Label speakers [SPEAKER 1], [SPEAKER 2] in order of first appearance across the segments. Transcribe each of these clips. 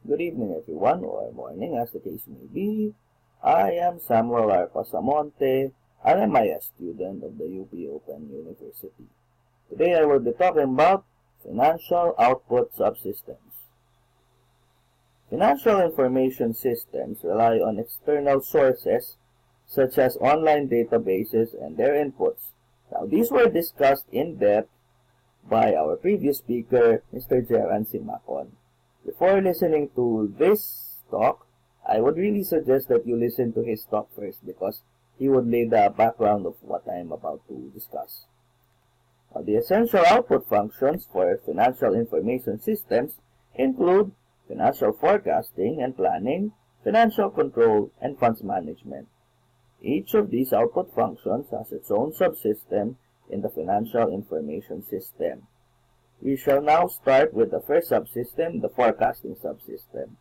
[SPEAKER 1] Good evening, everyone, or morning, as the case may be. I am Samuel R. Pasamonte, and I'm a student of the UP Open University. Today, I will be talking about financial output subsystems. Financial information systems rely on external sources such as online databases and their inputs. Now, these were discussed in depth by our previous speaker, Mr. Jeran Simacon. Before listening to this talk, I would really suggest that you listen to his talk first because he would lay the background of what I am about to discuss. Now, the essential output functions for financial information systems include financial forecasting and planning, financial control, and funds management. Each of these output functions has its own subsystem in the financial information system. We shall now start with the first subsystem, the forecasting subsystem.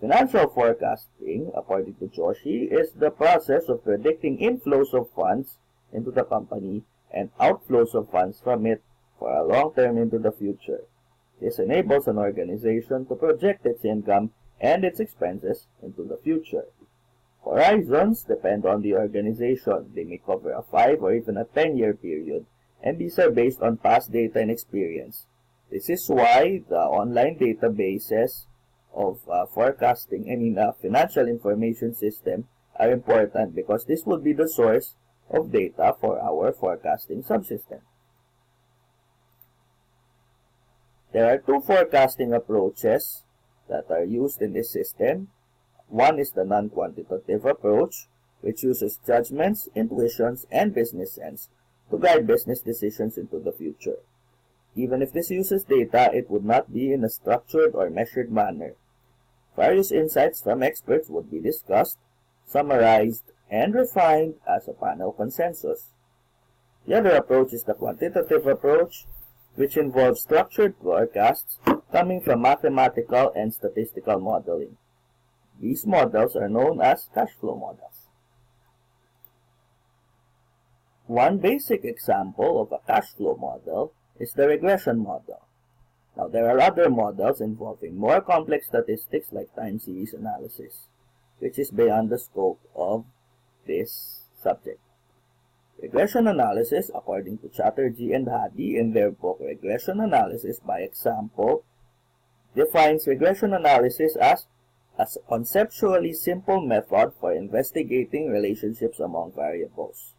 [SPEAKER 1] Financial forecasting, according to Joshi, is the process of predicting inflows of funds into the company and outflows of funds from it for a long term into the future. This enables an organization to project its income and its expenses into the future. Horizons depend on the organization. They may cover a 5 or even a 10-year period, and these are based on past data and experience. This is why the online databases of financial information system are important, because this will be the source of data for our forecasting subsystem. There are two forecasting approaches that are used in this system. One is the non-quantitative approach, which uses judgments, intuitions, and business sense to guide business decisions into the future. Even if this uses data, it would not be in a structured or measured manner. Various insights from experts would be discussed, summarized, and refined as a panel consensus. The other approach is the quantitative approach, which involves structured forecasts coming from mathematical and statistical modeling. These models are known as cash flow models. One basic example of a cash flow model is the regression model. Now, there are other models involving more complex statistics like time series analysis, which is beyond the scope of this subject. Regression analysis, according to Chatterjee and Hadi in their book Regression Analysis by Example, defines regression analysis as a conceptually simple method for investigating relationships among variables.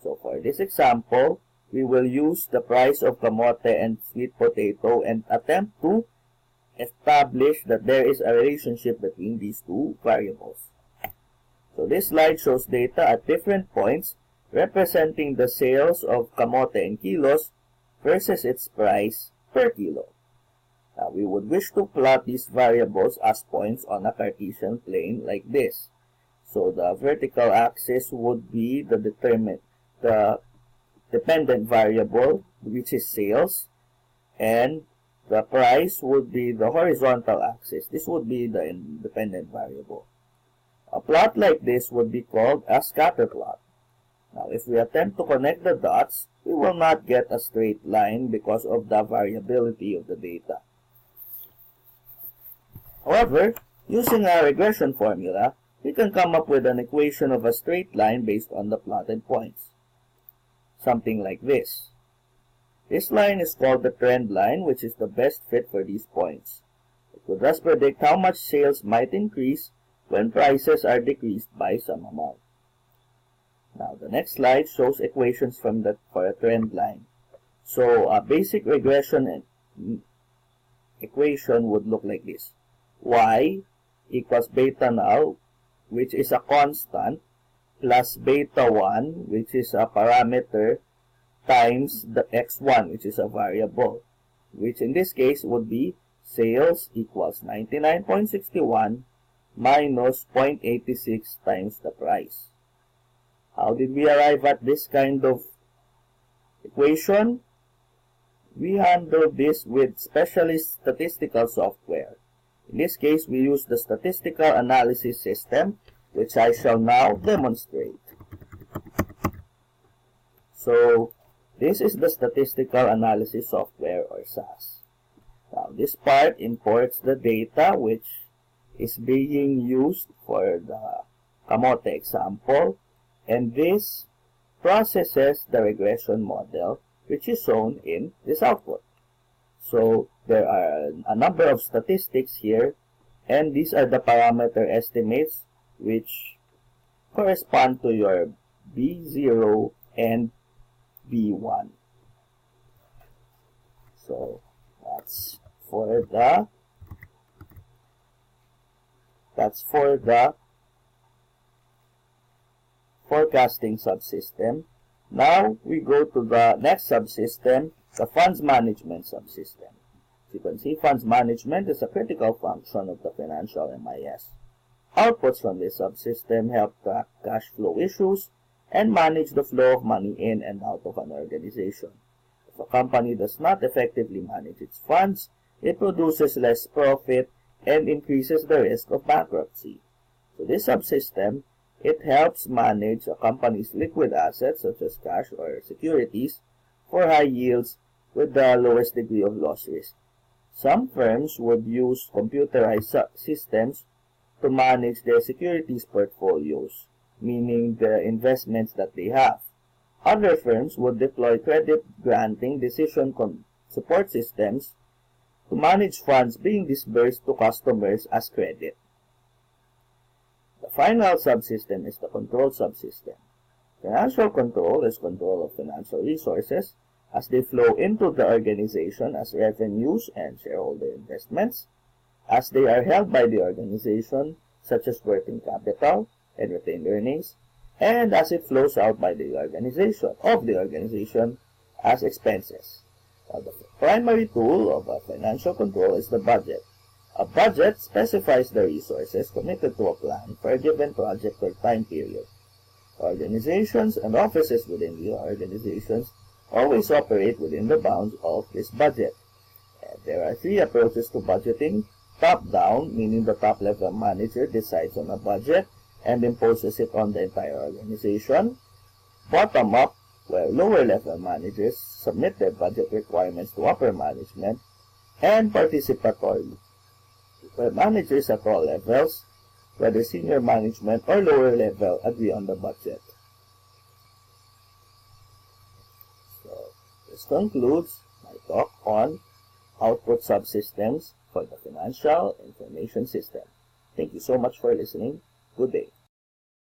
[SPEAKER 1] So for this example, we will use the price of kamote and sweet potato and attempt to establish that there is a relationship between these two variables. So this slide shows data at different points representing the sales of kamote in kilos versus its price per kilo. Now, we would wish to plot these variables as points on a Cartesian plane like this. So the vertical axis would be the dependent variable, which is sales, and the price would be the horizontal axis. This would be the independent variable. A plot like this would be called a scatter plot. Now, if we attempt to connect the dots, we will not get a straight line because of the variability of the data. However, using a regression formula, we can come up with an equation of a straight line based on the plotted points. Something like this. This line is called the trend line, which is the best fit for these points. It would thus predict how much sales might increase when prices are decreased by some amount. Now, the next slide shows equations for a trend line. So, a basic regression equation would look like this. Y equals beta null, which is a constant, plus beta 1, which is a parameter, times the x1, which is a variable, which in this case would be sales equals 99.61 minus 0.86 times the price. How did we arrive at this kind of equation? We handled this with specialist statistical software. In this case, we use the statistical analysis system, which I shall now demonstrate. So, this is the statistical analysis software, or SAS. Now, this part imports the data which is being used for the kamote example, and this processes the regression model which is shown in this output. So there are a number of statistics here, and these are the parameter estimates which correspond to your B0 and B1. So that's for the forecasting subsystem. Now we go to the next subsystem, the funds management subsystem. As you can see, funds management is a critical function of the financial MIS. Outputs from this subsystem help track cash flow issues and manage the flow of money in and out of an organization. If a company does not effectively manage its funds, it produces less profit and increases the risk of bankruptcy. So this subsystem, it helps manage a company's liquid assets such as cash or securities for high yields with the lowest degree of loss risk. Some firms would use computerized systems to manage their securities portfolios, meaning the investments that they have. Other firms would deploy credit-granting decision support systems to manage funds being disbursed to customers as credit. The final subsystem is the control subsystem. Financial control is control of financial resources as they flow into the organization as revenues and shareholder investments, as they are held by the organization, such as working capital and retained earnings, and as it flows out by the organization as expenses. Now, the primary tool of a financial control is the budget. A budget specifies the resources committed to a plan for a given project or time period. Organizations and offices within the organizations always operate within the bounds of this budget. And there are three approaches to budgeting. Top-down, meaning the top-level manager decides on a budget and imposes it on the entire organization. Bottom-up, where lower-level managers submit their budget requirements to upper management. And participatory, where managers at all levels, whether senior management or lower level, agree on the budget. So, this concludes my talk on output subsystems for the financial information system. Thank you so much for listening. Good day.